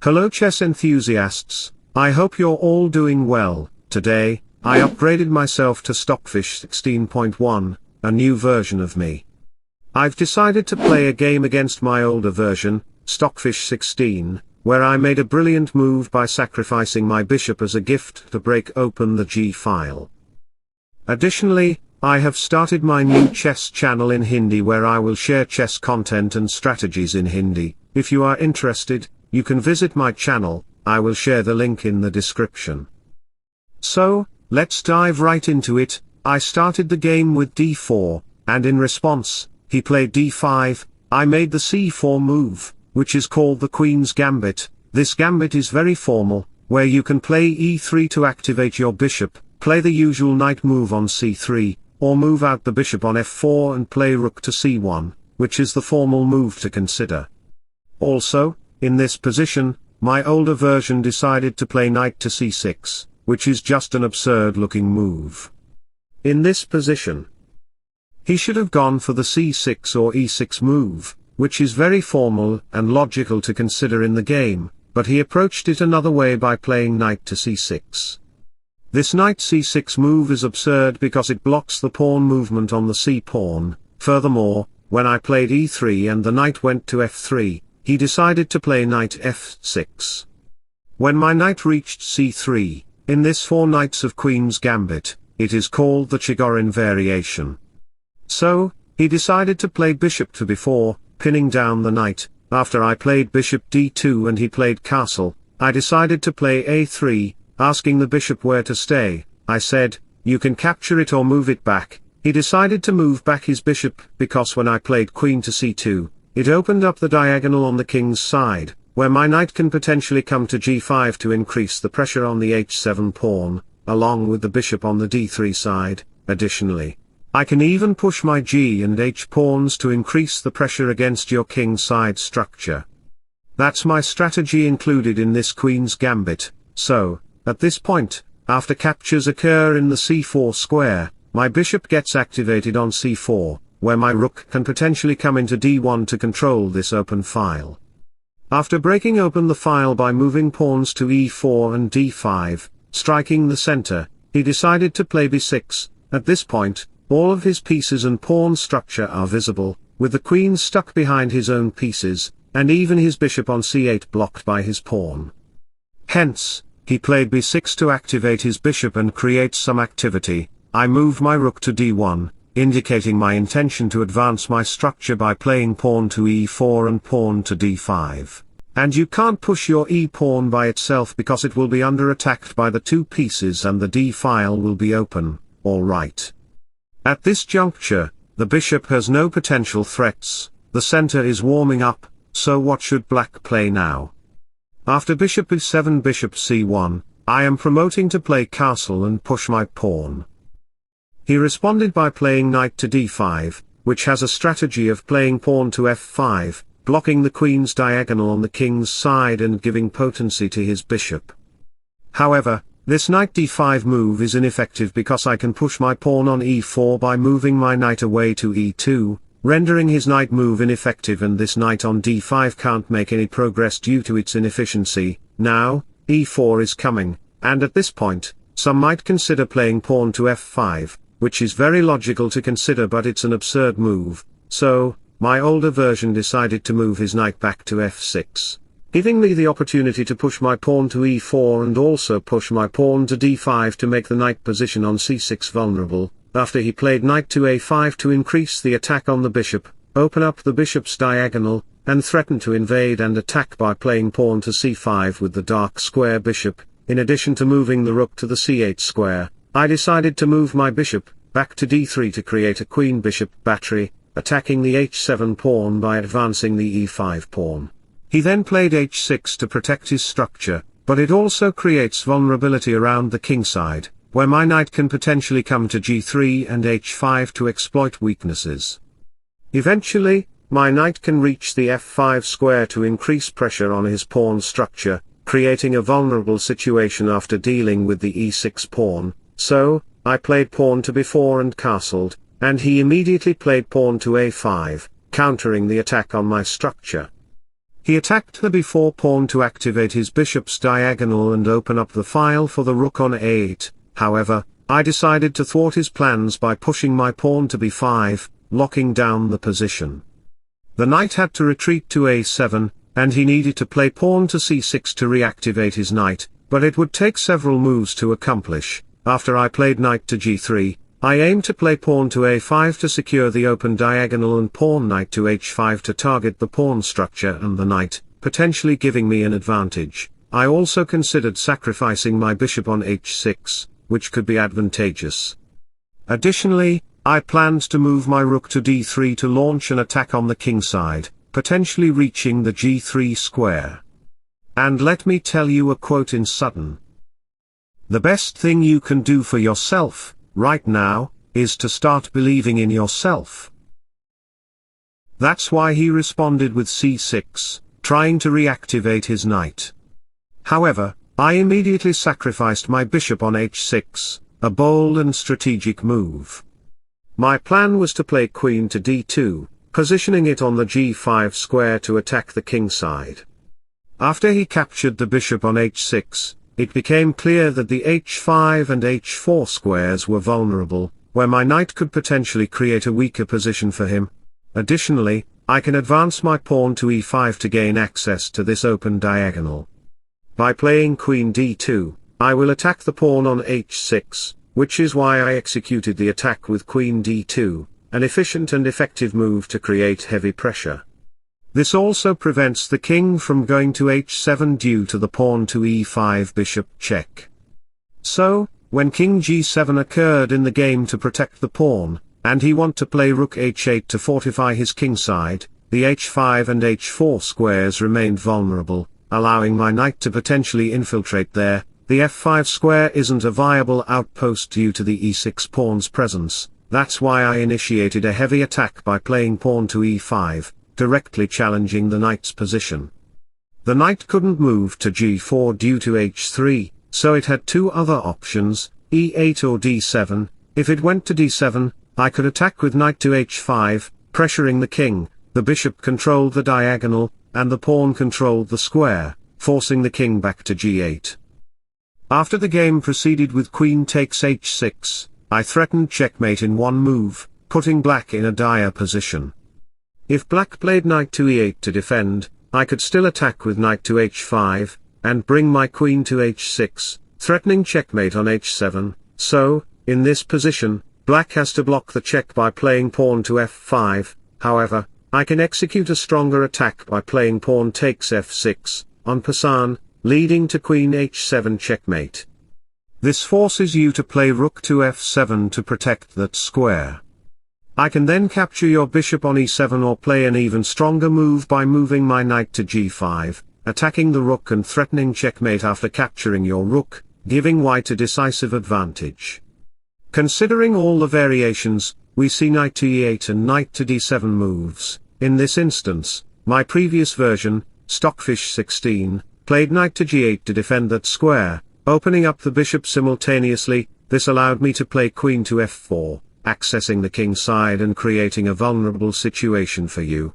Hello chess enthusiasts, I hope you're all doing well. Today, I upgraded myself to STOCKFISH 16.1, a new version of me. I've decided to play a game against my older version, STOCKFISH 16, where I made a brilliant move by sacrificing my bishop as a gift to break open the G file. Additionally, I have started my new chess channel in Hindi where I will share chess content and strategies in Hindi. If you are interested, you can visit my channel, I will share the link in the description. So, let's dive right into it. I started the game with d4, and in response, he played d5, I made the c4 move, which is called the Queen's Gambit. This gambit is very formal, where you can play e3 to activate your bishop, play the usual knight move on c3, or move out the bishop on f4 and play rook to c1, which is the formal move to consider. Also, in this position, my older version decided to play knight to c6, which is just an absurd-looking move. In this position, he should have gone for the c6 or e6 move, which is very formal and logical to consider in the game, but he approached it another way by playing knight to c6. This knight c6 move is absurd because it blocks the pawn movement on the c-pawn. Furthermore, when I played e3 and the knight went to f3, he decided to play knight f6. When my knight reached c3, in this 4 knights of Queen's Gambit, it is called the Chigorin variation. So, he decided to play bishop to b4, pinning down the knight. After I played bishop d2 and he played castle, I decided to play a3, asking the bishop where to stay. I said, you can capture it or move it back. He decided to move back his bishop, because when I played queen to c2, it opened up the diagonal on the king's side, where my knight can potentially come to g5 to increase the pressure on the h7 pawn, along with the bishop on the d3 side. Additionally, I can even push my g and h pawns to increase the pressure against your king side structure. That's my strategy included in this Queen's Gambit. So, at this point, after captures occur in the c4 square, my bishop gets activated on c4, where my rook can potentially come into d1 to control this open file. After breaking open the file by moving pawns to e4 and d5, striking the center, he decided to play b6. At this point, all of his pieces and pawn structure are visible, with the queen stuck behind his own pieces, and even his bishop on c8 blocked by his pawn. Hence, he played b6 to activate his bishop and create some activity. I moved my rook to d1, indicating my intention to advance my structure by playing pawn to e4 and pawn to d5. And you can't push your e-pawn by itself because it will be under attacked by the 2 pieces and the d file will be open. Alright. At this juncture, the bishop has no potential threats, the center is warming up, so what should black play now? After bishop e7 bishop c1, I am promoting to play castle and push my pawn. He responded by playing knight to d5, which has a strategy of playing pawn to f5, blocking the queen's diagonal on the king's side and giving potency to his bishop. However, this knight d5 move is ineffective because I can push my pawn on e4 by moving my knight away to e2, rendering his knight move ineffective, and this knight on d5 can't make any progress due to its inefficiency. Now, e4 is coming, and at this point, some might consider playing pawn to f5, which is very logical to consider, but it's an absurd move. So, my older version decided to move his knight back to f6, giving me the opportunity to push my pawn to e4 and also push my pawn to d5 to make the knight position on c6 vulnerable. After he played knight to a5 to increase the attack on the bishop, open up the bishop's diagonal, and threaten to invade and attack by playing pawn to c5 with the dark square bishop. In addition to moving the rook to the c8 square, I decided to move my bishop back to d3 to create a queen-bishop battery, attacking the h7 pawn by advancing the e5 pawn. He then played h6 to protect his structure, but it also creates vulnerability around the kingside, where my knight can potentially come to g3 and h5 to exploit weaknesses. Eventually, my knight can reach the f5 square to increase pressure on his pawn structure, creating a vulnerable situation after dealing with the e6 pawn. So, I played pawn to b4 and castled, and he immediately played pawn to a5, countering the attack on my structure. He attacked the b4 pawn to activate his bishop's diagonal and open up the file for the rook on a8, however, I decided to thwart his plans by pushing my pawn to b5, locking down the position. The knight had to retreat to a7, and he needed to play pawn to c6 to reactivate his knight, but it would take several moves to accomplish. After I played knight to g3, I aimed to play pawn to a5 to secure the open diagonal and pawn knight to h5 to target the pawn structure and the knight, potentially giving me an advantage. I also considered sacrificing my bishop on h6, which could be advantageous. Additionally, I planned to move my rook to d3 to launch an attack on the king side, potentially reaching the g3 square. And let me tell you a quote in Sutton. "The best thing you can do for yourself, right now, is to start believing in yourself." That's why he responded with c6, trying to reactivate his knight. However, I immediately sacrificed my bishop on h6, a bold and strategic move. My plan was to play queen to d2, positioning it on the g5 square to attack the king side. After he captured the bishop on h6, it became clear that the h5 and h4 squares were vulnerable, where my knight could potentially create a weaker position for him. Additionally, I can advance my pawn to e5 to gain access to this open diagonal. By playing queen d2, I will attack the pawn on h6, which is why I executed the attack with queen d2, an efficient and effective move to create heavy pressure. This also prevents the king from going to h7 due to the pawn to e5 bishop check. So, when king g7 occurred in the game to protect the pawn, and he wanted to play rook h8 to fortify his king side, the h5 and h4 squares remained vulnerable, allowing my knight to potentially infiltrate there. The f5 square isn't a viable outpost due to the e6 pawn's presence. That's why I initiated a heavy attack by playing pawn to e5, directly challenging the knight's position. The knight couldn't move to g4 due to h3, so it had two other options, e8 or d7. If it went to d7, I could attack with knight to h5, pressuring the king. The bishop controlled the diagonal, and the pawn controlled the square, forcing the king back to g8. After the game proceeded with queen takes h6, I threatened checkmate in one move, putting black in a dire position. If black played knight to e8 to defend, I could still attack with knight to h5, and bring my queen to h6, threatening checkmate on h7, so, in this position, black has to block the check by playing pawn to f5, however, I can execute a stronger attack by playing pawn takes f6, en passant, leading to queen h7 checkmate. This forces you to play rook to f7 to protect that square. I can then capture your bishop on e7 or play an even stronger move by moving my knight to g5, attacking the rook and threatening checkmate after capturing your rook, giving white a decisive advantage. Considering all the variations, we see knight to e8 and knight to d7 moves. In this instance, my previous version, STOCKFISH 16, played knight to g8 to defend that square, opening up the bishop simultaneously. This allowed me to play queen to f4, accessing the king side and creating a vulnerable situation for you.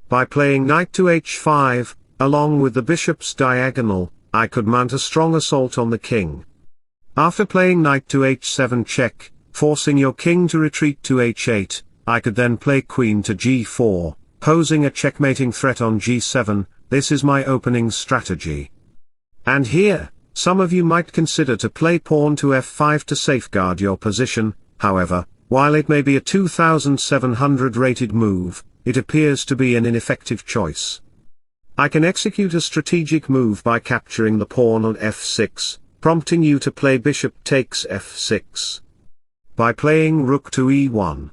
By playing knight to h5, along with the bishop's diagonal, I could mount a strong assault on the king. After playing knight to h7 check, forcing your king to retreat to h8, I could then play queen to g4, posing a checkmating threat on g7. This is my opening strategy. And here, some of you might consider to play pawn to f5 to safeguard your position. However, while it may be a 2700 rated move, it appears to be an ineffective choice. I can execute a strategic move by capturing the pawn on f6, prompting you to play bishop takes f6. By playing rook to e1,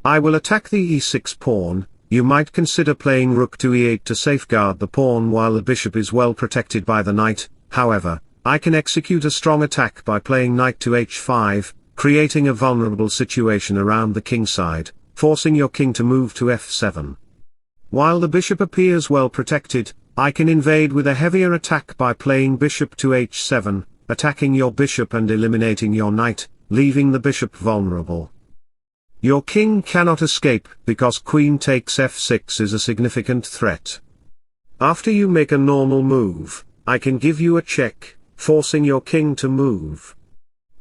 I will attack the e6 pawn. You might consider playing rook to e8 to safeguard the pawn while the bishop is well protected by the knight. However, I can execute a strong attack by playing knight to h5, creating a vulnerable situation around the king side, forcing your king to move to f7. While the bishop appears well protected, I can invade with a heavier attack by playing bishop to h7, attacking your bishop and eliminating your knight, leaving the bishop vulnerable. Your king cannot escape because queen takes f6 is a significant threat. After you make a normal move, I can give you a check, forcing your king to move.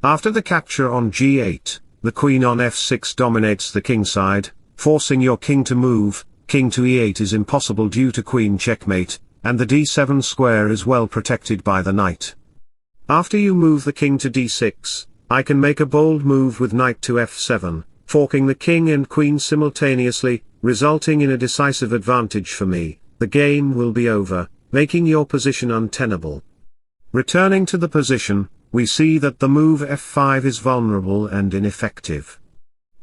After the capture on g8, the queen on f6 dominates the kingside, forcing your king to move. King to e8 is impossible due to queen checkmate, and the d7 square is well protected by the knight. After you move the king to d6, I can make a bold move with knight to f7, forking the king and queen simultaneously, resulting in a decisive advantage for me. The game will be over, making your position untenable. Returning to the position, we see that the move f5 is vulnerable and ineffective.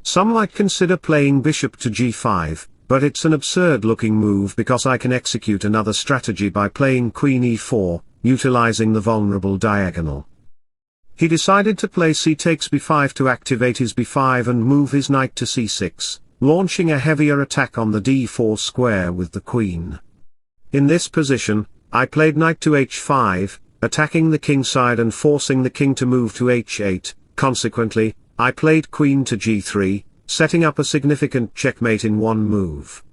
Some might consider playing bishop to g5, but it's an absurd-looking move because I can execute another strategy by playing queen e4, utilizing the vulnerable diagonal. He decided to play c takes b5 to activate his b5 and move his knight to c6, launching a heavier attack on the d4 square with the queen. In this position, I played knight to h5, attacking the kingside and forcing the king to move to h8. Consequently, I played queen to g3, setting up a significant checkmate in one move.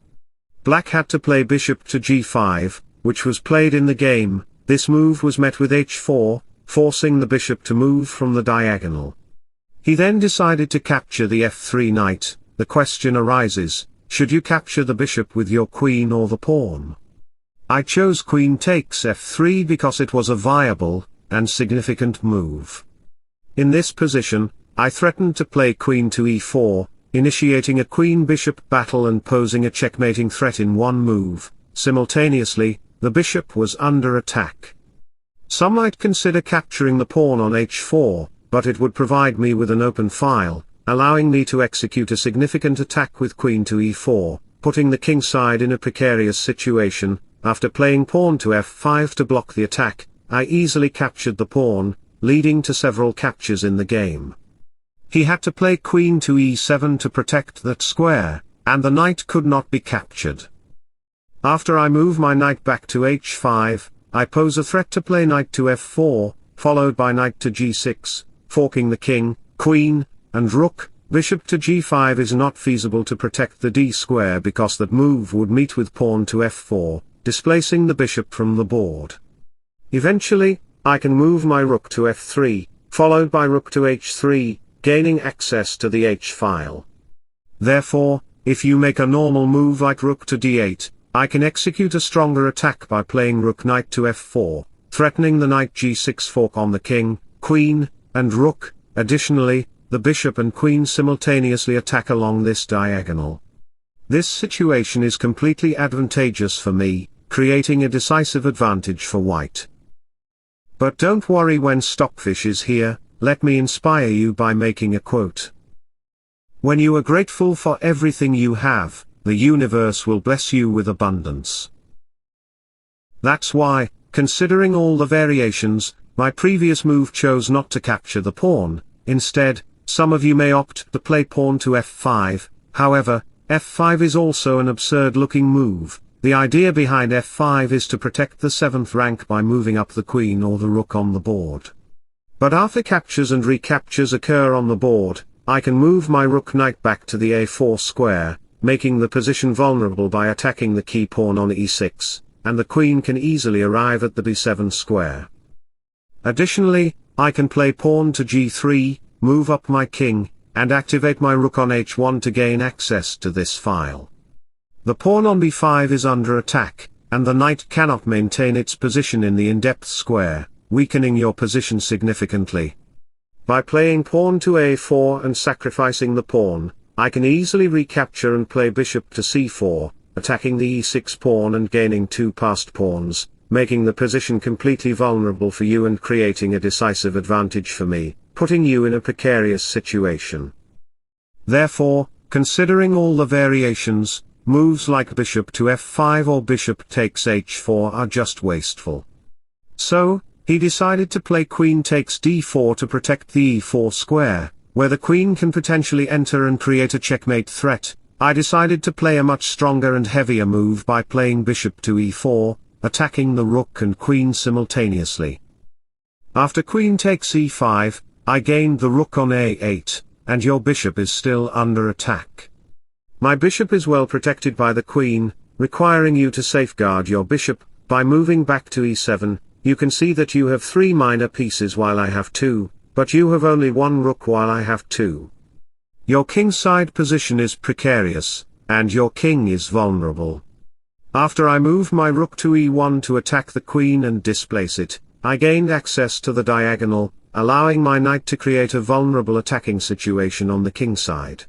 Black had to play bishop to g5, which was played in the game. This move was met with h4, forcing the bishop to move from the diagonal. He then decided to capture the f3 knight. The question arises, should you capture the bishop with your queen or the pawn? I chose queen takes f3 because it was a viable and significant move. In this position, I threatened to play queen to e4, initiating a queen-bishop battle and posing a checkmating threat in one move. Simultaneously, the bishop was under attack. Some might consider capturing the pawn on h4, but it would provide me with an open file, allowing me to execute a significant attack with queen to e4, putting the kingside in a precarious situation. After playing pawn to f5 to block the attack, I easily captured the pawn, leading to several captures in the game. He had to play queen to e7 to protect that square, and the knight could not be captured. After I move my knight back to h5, I pose a threat to play knight to f4, followed by knight to g6, forking the king, queen, and rook. Bishop to g5 is not feasible to protect the d square because that move would meet with pawn to f4, displacing the bishop from the board. Eventually, I can move my rook to f3, followed by rook to h3, gaining access to the h-file. Therefore, if you make a normal move like rook to d8, I can execute a stronger attack by playing rook knight to f4, threatening the knight g6 fork on the king, queen, and rook. Additionally, the bishop and queen simultaneously attack along this diagonal. This situation is completely advantageous for me, creating a decisive advantage for white. But don't worry, when Stockfish is here, let me inspire you by making a quote. When you are grateful for everything you have, the universe will bless you with abundance. That's why, considering all the variations, my previous move chose not to capture the pawn. Instead, some of you may opt to play pawn to f5. However, f5 is also an absurd-looking move. The idea behind f5 is to protect the 7th rank by moving up the queen or the rook on the board. But after captures and recaptures occur on the board, I can move my rook knight back to the a4 square, making the position vulnerable by attacking the key pawn on e6, and the queen can easily arrive at the b7 square. Additionally, I can play pawn to g3, move up my king, and activate my rook on h1 to gain access to this file. The pawn on b5 is under attack, and the knight cannot maintain its position in the in-depth square, weakening your position significantly. By playing pawn to a4 and sacrificing the pawn, I can easily recapture and play bishop to c4, attacking the e6 pawn and gaining 2 passed pawns, making the position completely vulnerable for you and creating a decisive advantage for me, putting you in a precarious situation. Therefore, considering all the variations, moves like bishop to f5 or bishop takes h4 are just wasteful. So, he decided to play queen takes d4 to protect the e4 square, where the queen can potentially enter and create a checkmate threat. I decided to play a much stronger and heavier move by playing bishop to e4, attacking the rook and queen simultaneously. After queen takes e5, I gained the rook on a8, and your bishop is still under attack. My bishop is well protected by the queen, requiring you to safeguard your bishop. by moving back to e7, you can see that you have 3 minor pieces while I have 2, but you have only 1 rook while I have 2. Your kingside position is precarious, and your king is vulnerable. After I moved my rook to e1 to attack the queen and displace it, I gained access to the diagonal, allowing my knight to create a vulnerable attacking situation on the king side.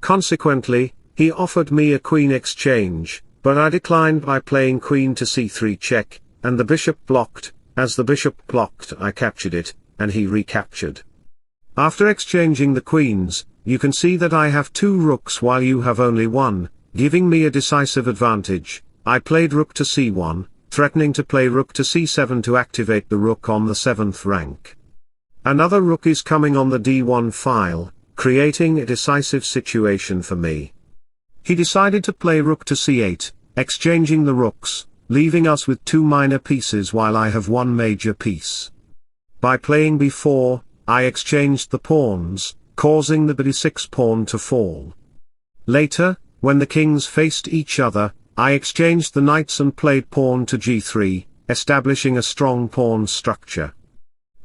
Consequently, he offered me a queen exchange, but I declined by playing queen to c3 check, and the bishop blocked. As the bishop blocked, I captured it, and he recaptured. After exchanging the queens, you can see that I have 2 rooks while you have only 1, giving me a decisive advantage. I played rook to c1, threatening to play rook to c7 to activate the rook on the 7th rank. Another rook is coming on the d1 file, creating a decisive situation for me. He decided to play rook to c8, exchanging the rooks, leaving us with 2 minor pieces while I have 1 major piece. By playing b4, I exchanged the pawns, causing the b6 pawn to fall. Later, when the kings faced each other, I exchanged the knights and played pawn to g3, establishing a strong pawn structure.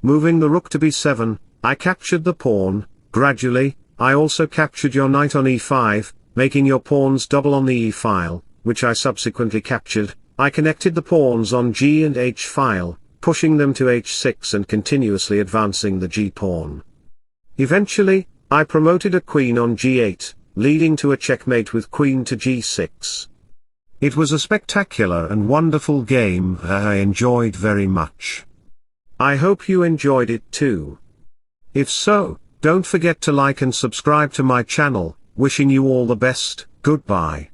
Moving the rook to b7, I captured the pawn. Gradually, I also captured your knight on e5, making your pawns double on the e file, which I subsequently captured. I connected the pawns on g and h file, pushing them to h6 and continuously advancing the g pawn. Eventually, I promoted a queen on g8, leading to a checkmate with queen to g6. It was a spectacular and wonderful game that I enjoyed very much. I hope you enjoyed it too. If so, don't forget to like and subscribe to my channel. Wishing you all the best. Goodbye.